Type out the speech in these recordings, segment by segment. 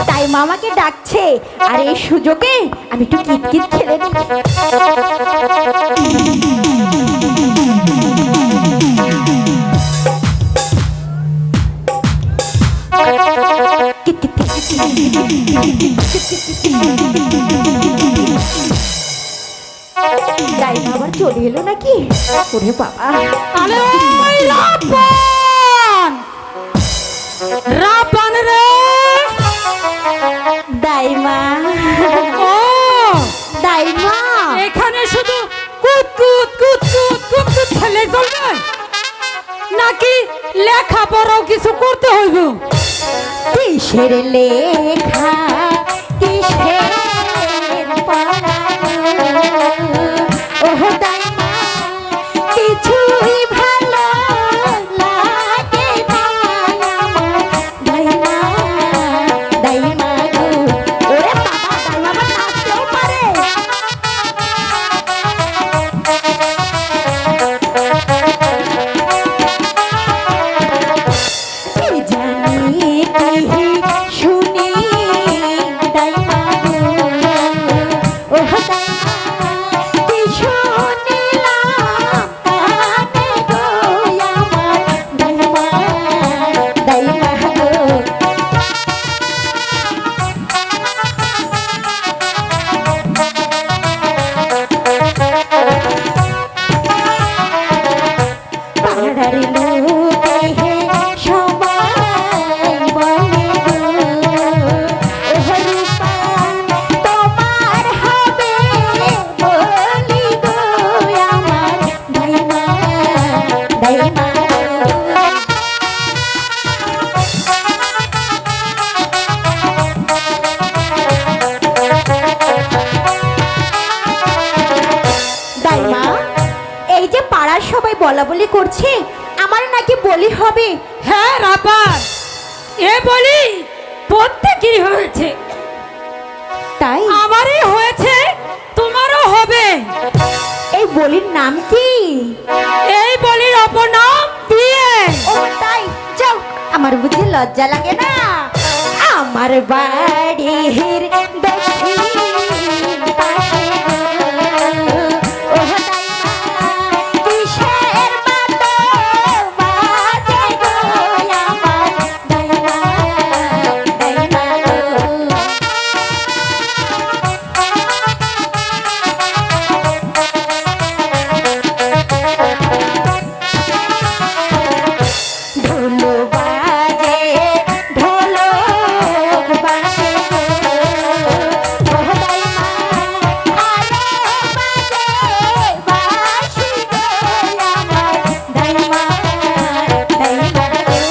তাই মামাকে ডাকছে, আর এই সুযোগে আমি একটু কিতকিত খেলে নিই। দাইমা আবার চলে এলো নাকি? ওরে বাবা, আরে ওই রাবণ, রাবণ রে! দাইমা, ও দাইমা, এখানে শুধু কুত কুত কুত কুত কুত কুত খেলে চলবে নাকি লেখাপড়াও কিছু করতে হইব? কিসের লেখা, কিসের পড়া, ওহ দাইমা, কিছুই ভালো লাগে না আমার। দাইমা, দাইমা গো, ওরে বাবা, দাইমা আবার নাচতেও পারে। কি জানি কি শুনি দাইমা গো, ওহ দাইমা, কি শুনিলাম কানে গো আমার। দাইমা, দাইমা গো, পাড়ার লোকে সবাই বলে গো, ওহ রূপা তোমার হবে বলি গো আমার। দাইমা, দাইমা গো, দাইমা, এই যে পাড়ার সবাই বলা বলি করছে আমার নাকি বলি হবে। হ্যাঁ রাবণ, এ বলি প্রত্যেকেরই হয়েছে, তাই আমারই হয়েছে, তোমারও হবে। এই বলির নাম কি? এই বলির অপনাম বিয়ে। ও তাই, যাও, আমার বুঝি লজ্জা লাগে না? আমার বাড়ির দক্ষিণ পাশে গো, ওহ দাইমা, কিসের বাতো বাজে গো আমার। দাইমা, দাইমা গো, ঢোল বাজে, ঢোলক বাজে গো, ওহ দাইমা, আরো বাজে বাঁশি গো আমার। দাইমা, দাইমা গো,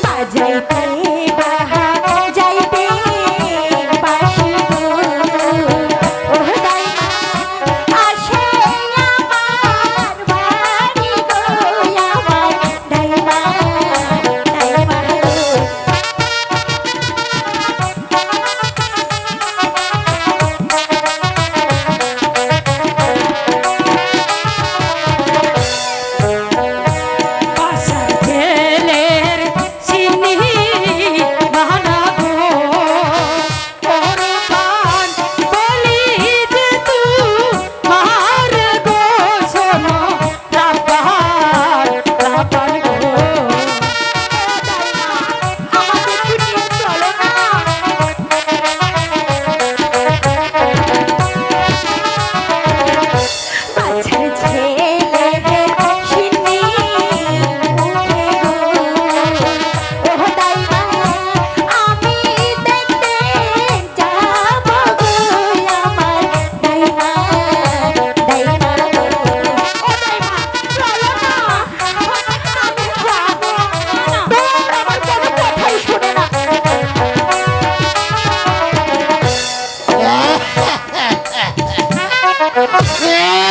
বাজাইতে বাজাইতে বাঁশি গো, ওহ দাইমা, আসে আমার বাড়ি গো আমার। দাইমা, দাইমা গো, বাসার ছেলের চিনি বানাবো, পরপান বলি যে তোমার গো, শোনো রাবণ, রাবণ গো। আমাকে একটু নিয়ে চলো না। বাছার ছেলেদের সিন্নি মুখে গো, ওহ দাইমা, আমি দেখতে যাব গো আমার। দাইমা, দাইমা গো, ও দাইমা, চলো না, আমি যাবো না। তোর আমার কোনো কথাই শোনে না। Yeah!